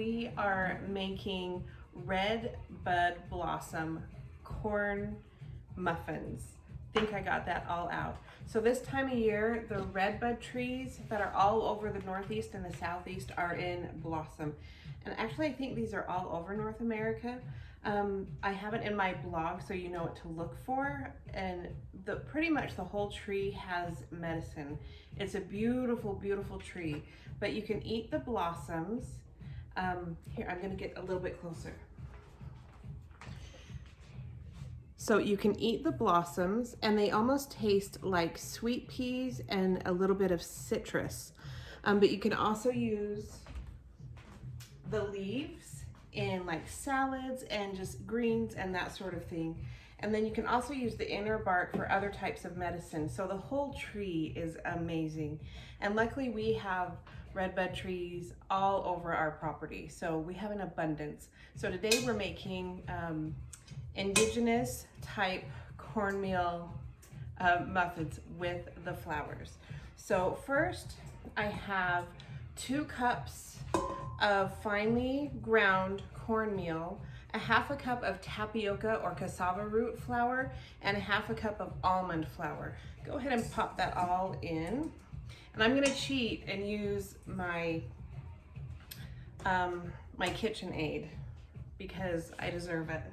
we are making red bud blossom corn muffins. I think I got that all out. So this time of year, the redbud trees that are all over the Northeast and the Southeast are in blossom. And actually, I think these are all over North America. I have it in my blog so you know what to look for. And pretty much the whole tree has medicine. It's a beautiful, beautiful tree. But you can eat the blossoms. Here, I'm gonna get a little bit closer. So you can eat the blossoms and they almost taste like sweet peas and a little bit of citrus. But you can also use the leaves in like salads and just greens and that sort of thing. And then you can also use the inner bark for other types of medicine. So the whole tree is amazing. And luckily we have redbud trees all over our property. So we have an abundance. So today we're making indigenous type cornmeal muffins with the flowers. So first I have 2 cups of finely ground cornmeal, a half a cup of tapioca or cassava root flour, and a half a cup of almond flour. Go ahead and pop that all in. And I'm gonna cheat and use my my KitchenAid because I deserve it.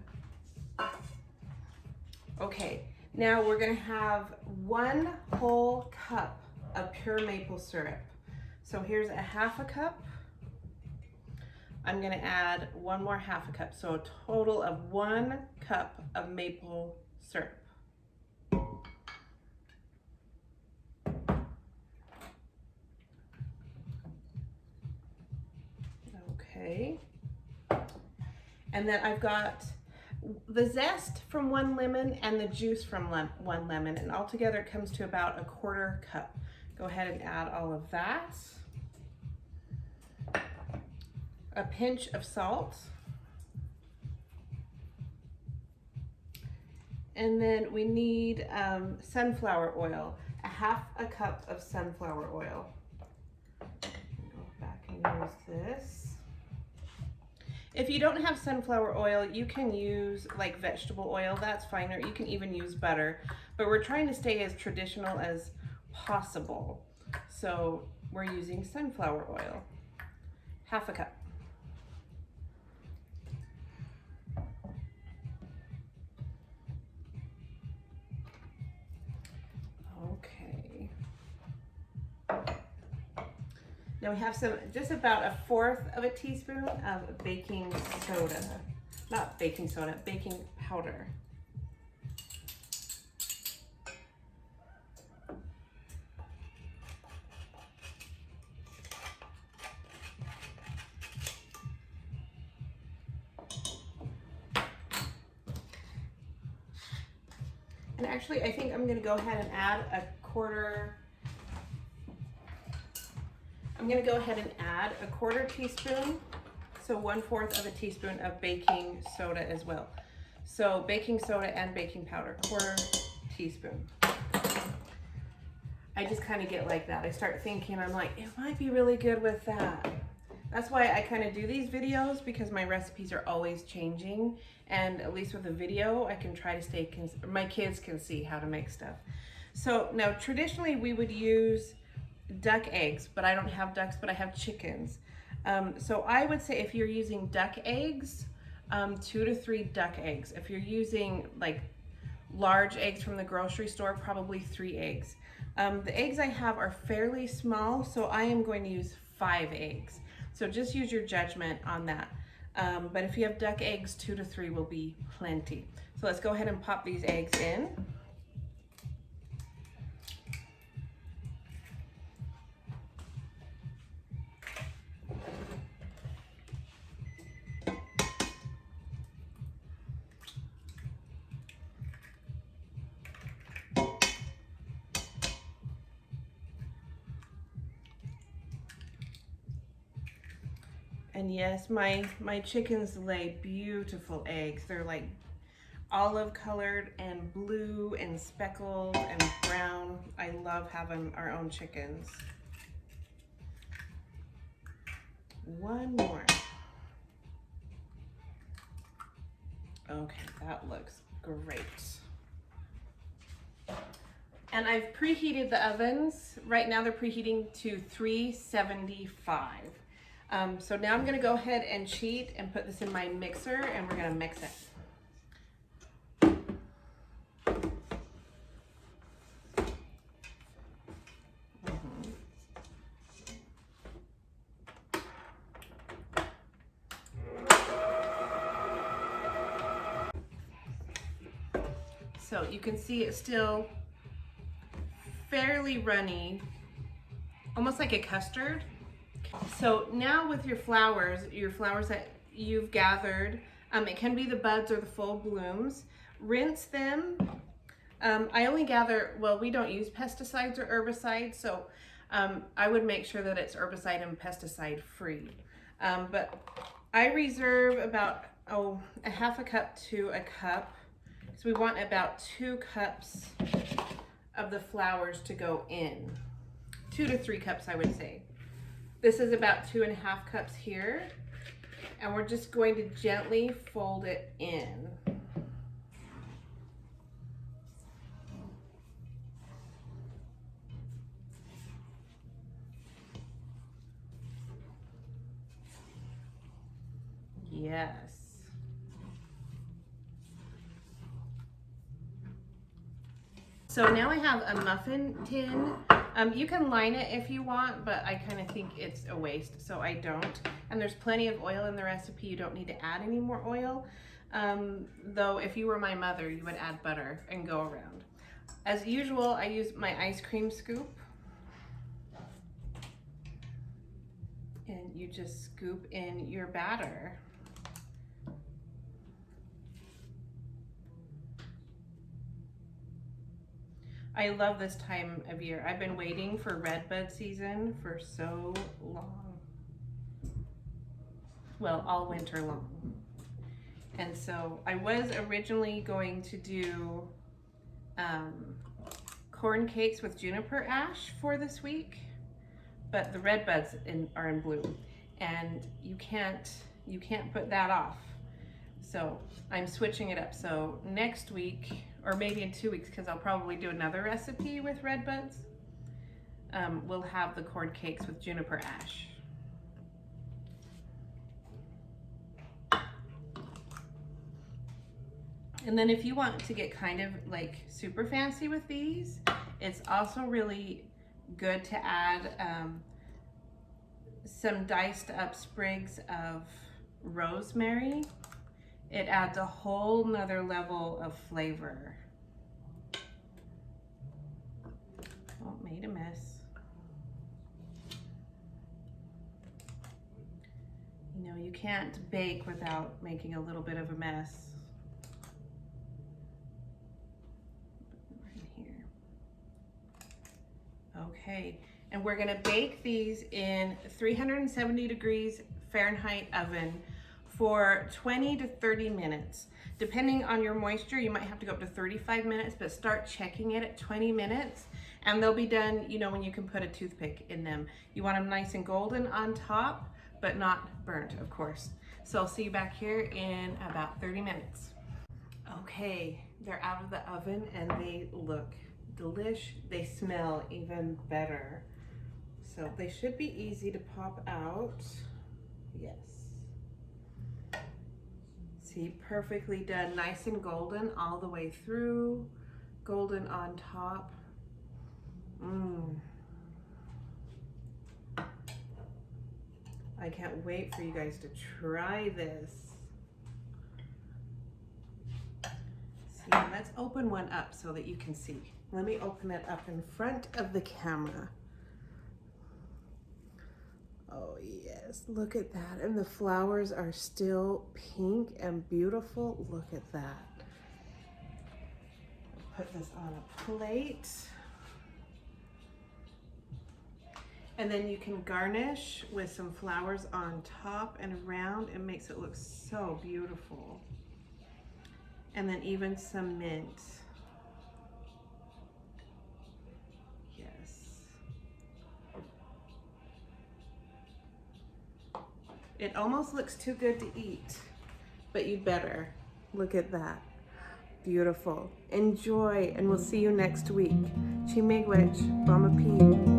Okay, now we're gonna have 1 whole cup of pure maple syrup. So here's a half a cup. I'm gonna add 1 more half a cup. So a total of 1 cup of maple syrup. Okay. And then I've got the zest from 1 lemon and the juice from 1 lemon, and altogether it comes to about a 1/4 cup. Go ahead and add all of that. A pinch of salt. And then we need sunflower oil, a half a cup of sunflower oil. Go back and use this. If you don't have sunflower oil, you can use like vegetable oil, that's fine, or you can even use butter. But we're trying to stay as traditional as possible. So we're using sunflower oil, half a cup. Okay. Now we have just about a 1/4 of a teaspoon of baking soda. Not baking soda, baking powder. And actually, I think I'm gonna go ahead and add a 1/4 teaspoon, so 1/4 of a teaspoon of baking soda as well. So baking soda and baking powder, 1/4 teaspoon. I just kind of get like that. I start thinking, I'm like, it might be really good with that. That's why I kind of do these videos, because my recipes are always changing. And at least with a video, I can try to stay, my kids can see how to make stuff. So now traditionally we would use duck eggs, but I don't have ducks, but I have chickens. So I would say if you're using duck eggs, 2 to 3 duck eggs. If you're using like large eggs from the grocery store, probably 3 eggs. The eggs I have are fairly small, so I am going to use 5 eggs. So just use your judgment on that. But if you have duck eggs, 2 to 3 will be plenty. So let's go ahead and pop these eggs in. And yes, my chickens lay beautiful eggs. They're like olive colored and blue and speckled and brown. I love having our own chickens. One more. Okay, that looks great. And I've preheated the ovens. Right now they're preheating to 375. So now I'm gonna go ahead and cheat and put this in my mixer and we're gonna mix it. So you can see it's still fairly runny, almost like a custard. So now with your flowers that you've gathered, it can be the buds or the full blooms, rinse them. I only gather, well, we don't use pesticides or herbicides, so I would make sure that it's herbicide and pesticide free. But I reserve about, a half a cup to a cup. So we want about 2 cups of the flowers to go in. 2 to 3 cups, I would say. This is about 2.5 cups here. And we're just going to gently fold it in. Yes. So now I have a muffin tin. You can line it if you want, but I kind of think it's a waste, so I don't. And there's plenty of oil in the recipe. You don't need to add any more oil. Though if you were my mother, you would add butter and go around. As usual, I use my ice cream scoop. And you just scoop in your batter. I love this time of year. I've been waiting for redbud season for so long. Well, all winter long. And so I was originally going to do corn cakes with juniper ash for this week, but the redbuds are in bloom, and you can't put that off. So I'm switching it up. So next week, or maybe in 2 weeks, because I'll probably do another recipe with redbuds, we'll have the corn cakes with juniper ash. And then if you want to get kind of like super fancy with these, it's also really good to add some diced up sprigs of rosemary. It adds a whole nother level of flavor. Oh, made a mess. You know, you can't bake without making a little bit of a mess. Right here. Okay, and we're gonna bake these in 370 degrees Fahrenheit oven for 20 to 30 minutes. Depending on your moisture, you might have to go up to 35 minutes, but start checking it at 20 minutes and they'll be done, you know, when you can put a toothpick in them. You want them nice and golden on top, but not burnt, of course. So I'll see you back here in about 30 minutes. Okay, they're out of the oven and they look delish. They smell even better. So they should be easy to pop out. Yes. See, perfectly done, nice and golden all the way through, golden on top. I can't wait for you guys to try this. See, let's open one up so that you can see. Let me open it up in front of the camera. Oh yes, look at that. And the flowers are still pink and beautiful. Look at that. Put this on a plate. And then you can garnish with some flowers on top and around. It makes it look so beautiful. And then even some mint. It almost looks too good to eat, but you'd better. Look at that. Beautiful. Enjoy, and we'll see you next week. Meweyak, Mama P.